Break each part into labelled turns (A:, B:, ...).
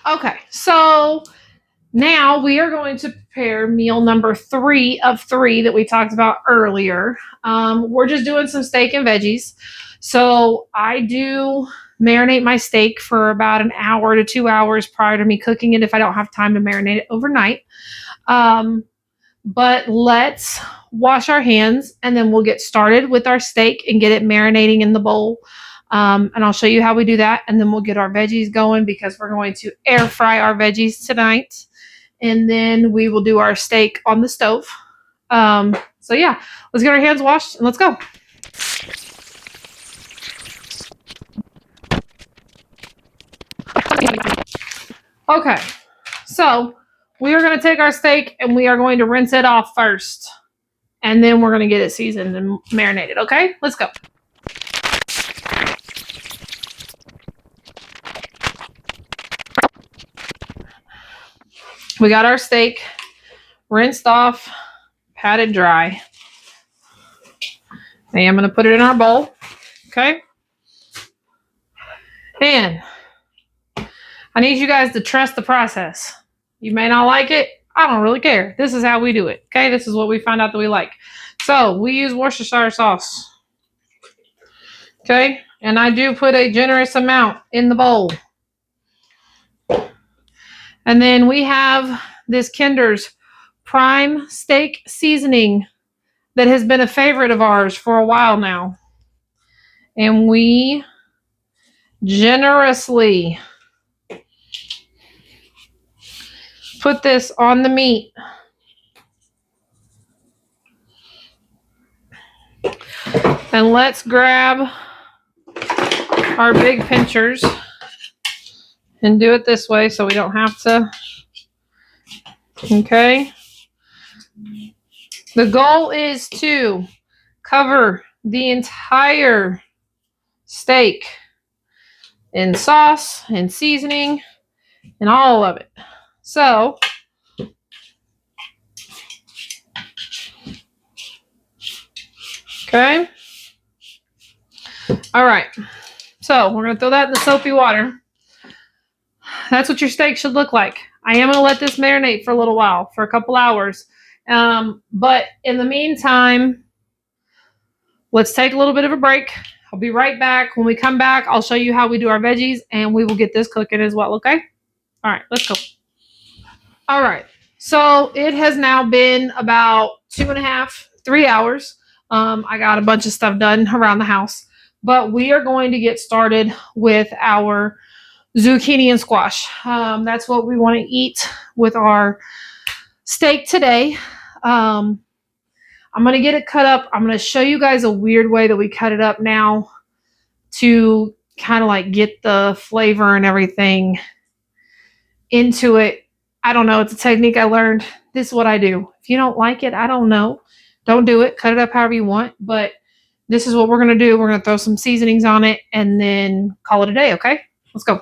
A: Okay, so now we are going to prepare meal number 3 of 3 that we talked about earlier. We're just doing some steak and veggies. So I do marinate my steak for about an hour to 2 hours prior to me cooking it if I don't have time to marinate it overnight. Um, but let's wash our hands and then we'll get started with our steak and get it marinating in the bowl. And I'll show you how we do that. And then we'll get our veggies going because we're going to air fry our veggies tonight. And then we will do our steak on the stove. So yeah, let's get our hands washed and let's go. Okay, so we are going to take our steak and we are going to rinse it off first. And then we're going to get it seasoned and marinated, okay? Let's go. We got our steak rinsed off, patted dry. I am going to put it in our bowl, okay? And I need you guys to trust the process. You may not like it. I don't really care. This is how we do it, okay? This is what we find out that we like. So we use Worcestershire sauce, okay? And I do put a generous amount in the bowl. And then we have this Kinder's Prime Steak Seasoning that has been a favorite of ours for a while now. And we generously put this on the meat. And let's grab our big pinchers and do it this way so we don't have to. Okay. The goal is to cover the entire steak in sauce and seasoning and all of it. So, okay. All right. So we're going to throw that in the soapy water. That's what your steak should look like. I am going to let this marinate for a little while, for a couple hours. But in the meantime, let's take a little bit of a break. I'll be right back. When we come back, I'll show you how we do our veggies and we will get this cooking as well, okay? All right, let's go. All right, so it has now been about 2.5, 3 hours. I got a bunch of stuff done around the house, but we are going to get started with our zucchini and squash. That's what we want to eat with our steak today. I'm going to get it cut up. I'm going to show you guys a weird way that we cut it up now to kind of like get the flavor and everything into it. I don't know. It's a technique I learned. This is what I do. If you don't like it, I don't know. Don't do it. Cut it up however you want. But this is what we're going to do. We're going to throw some seasonings on it and then call it a day, okay? Let's go.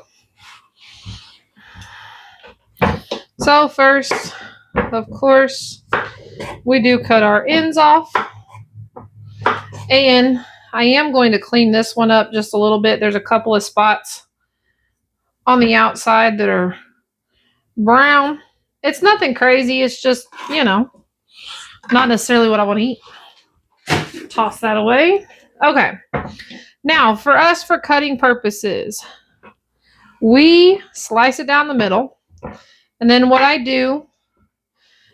A: So first, of course, we do cut our ends off. And I am going to clean this one up just a little bit. There's a couple of spots on the outside that are brown. It's nothing crazy. It's just, not necessarily what I want to eat. Toss that away. Okay. Now, for us, for cutting purposes, we slice it down the middle. And then what I do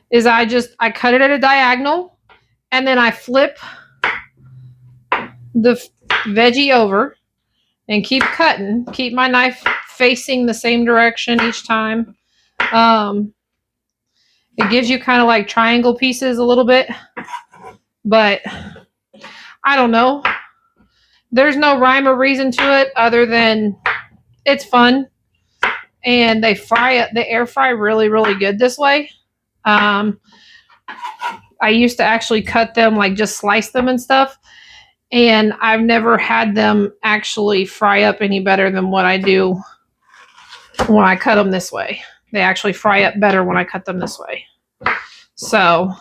A: is I cut it at a diagonal. And then I flip the veggie over and keep cutting. Keep my knife facing the same direction each time. It gives you kind of like triangle pieces a little bit, but I don't know. There's no rhyme or reason to it other than it's fun, and they air fry really, really good this way. I used to actually cut them, like just slice them and stuff, and I've never had them actually fry up any better than what I do when I cut them this way. They actually fry up better when I cut them this way. So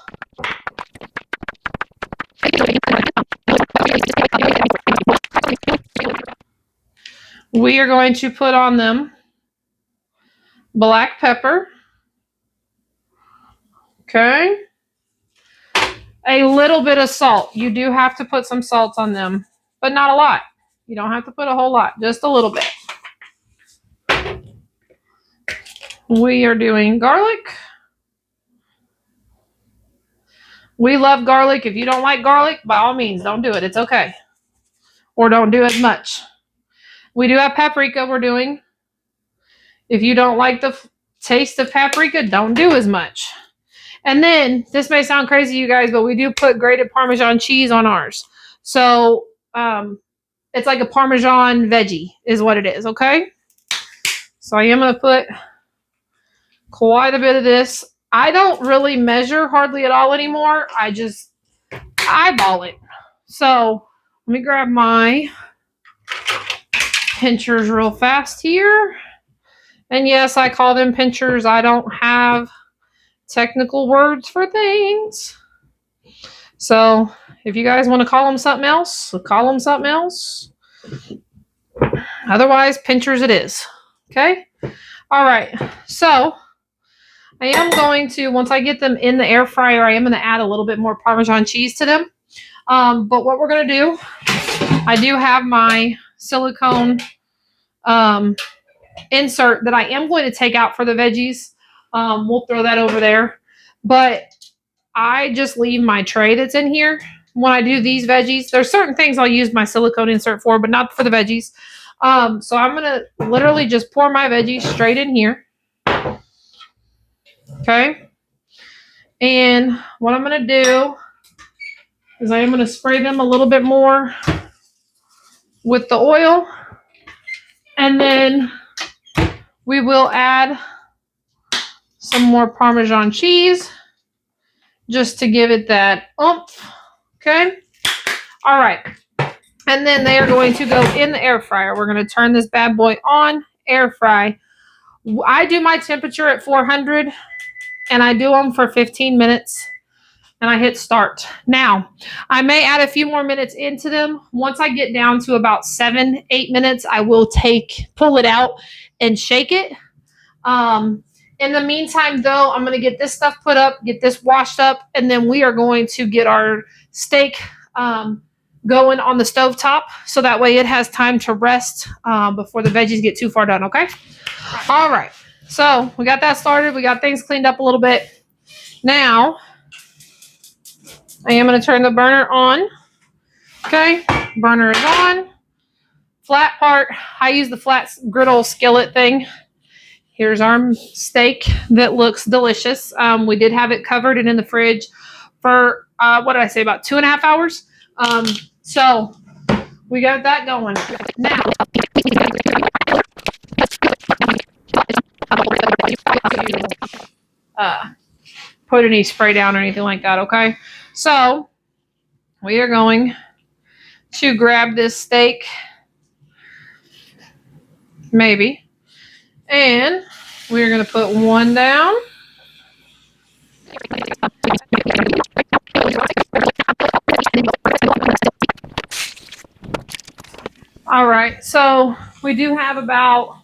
A: we are going to put on them black pepper. Okay. A little bit of salt. You do have to put some salt on them, but not a lot. You don't have to put a whole lot, just a little bit. We are doing garlic. We love garlic. If you don't like garlic, by all means, don't do it. It's okay. Or don't do as much. We do have paprika we're doing. If you don't like the taste of paprika, don't do as much. And then, this may sound crazy, you guys, but we do put grated Parmesan cheese on ours. So, it's like a Parmesan veggie is what it is, okay? So, I am going to put quite a bit of this. I don't really measure hardly at all anymore. I just eyeball it. So, let me grab my pinchers real fast here. And yes, I call them pinchers. I don't have technical words for things. So if you guys want to call them something else, call them something else. Otherwise, pinchers it is. Okay? All right. So I am going to, once I get them in the air fryer, I am going to add a little bit more Parmesan cheese to them. But what we're going to do, I do have my silicone insert that I am going to take out for the veggies. We'll throw that over there. But I just leave my tray that's in here when I do these veggies. There's certain things I'll use my silicone insert for, but not for the veggies. So I'm going to literally just pour my veggies straight in here. Okay. And what I'm going to do is I am going to spray them a little bit more with the oil. And then we will add some more Parmesan cheese just to give it that oomph. Okay. All right. And then they are going to go in the air fryer. We're going to turn this bad boy on, air fry. I do my temperature at 400 and I do them for 15 minutes and I hit start. Now, I may add a few more minutes into them. Once I get down to about 7-8 minutes, I will pull it out and shake it. In the meantime, though, I'm going to get this stuff put up, get this washed up, and then we are going to get our steak going on the stovetop so that way it has time to rest before the veggies get too far done, okay? All right. So we got that started. We got things cleaned up a little bit. Now, I am going to turn the burner on. Okay. Burner is on. Flat part. I use the flat griddle skillet thing. Here's our steak that looks delicious. We did have it covered and in the fridge for, what did I say, about 2.5 hours. So we got that going. Now, put any spray down or anything like that, okay? So we are going to grab this steak, maybe, and we're going to put one down. All right, so we do have about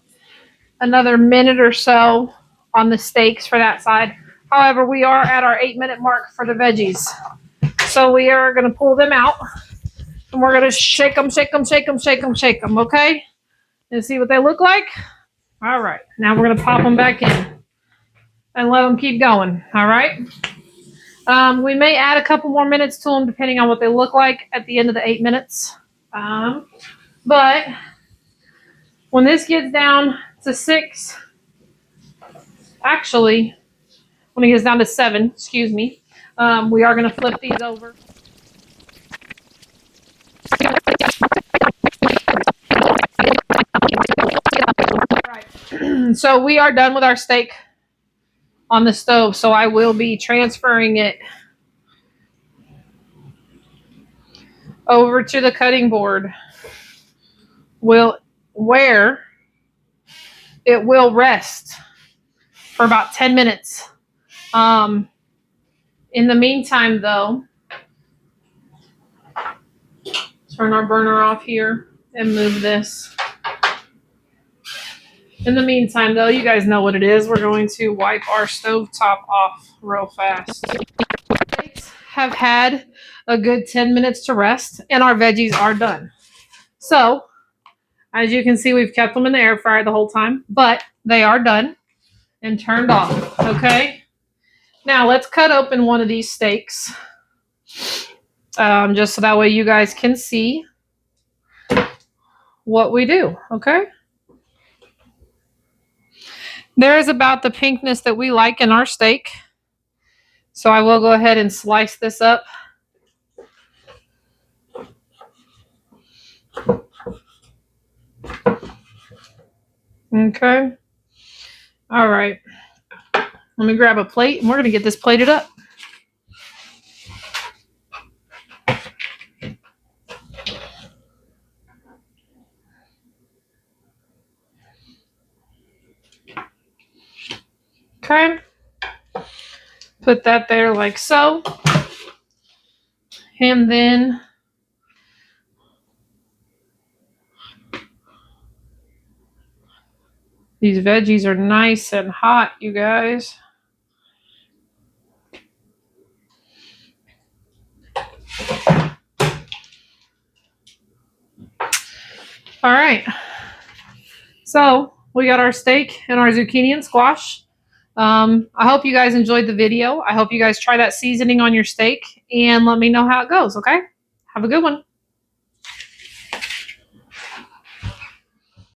A: another minute or so on the steaks for that side. However, we are at our 8-minute mark for the veggies. So we are going to pull them out and we're going to shake them, okay? And see what they look like. All right, now we're going to pop them back in and let them keep going, all right? We may add a couple more minutes to them depending on what they look like at the end of the 8 minutes. But when this gets down to 6, actually, when it gets down to 7, excuse me, we are going to flip these over. All right. So we are done with our steak on the stove, so I will be transferring it over to the cutting board where it will rest for about 10 minutes. In the meantime, though, turn our burner off here and move this. In the meantime, though, you guys know what it is. We're going to wipe our stovetop off real fast. Steaks have had a good 10 minutes to rest, and our veggies are done. So, as you can see, we've kept them in the air fryer the whole time, but they are done and turned off, okay? Now, let's cut open one of these steaks, just so that way you guys can see what we do, okay? There is about the pinkness that we like in our steak. So I will go ahead and slice this up. Okay. All right. Let me grab a plate and we're going to get this plated up. Okay. Put that there like so. And then these veggies are nice and hot, you guys. All right. So we got our steak and our zucchini and squash. I hope you guys enjoyed the video. I hope you guys try that seasoning on your steak and let me know how it goes, okay? Have a good one.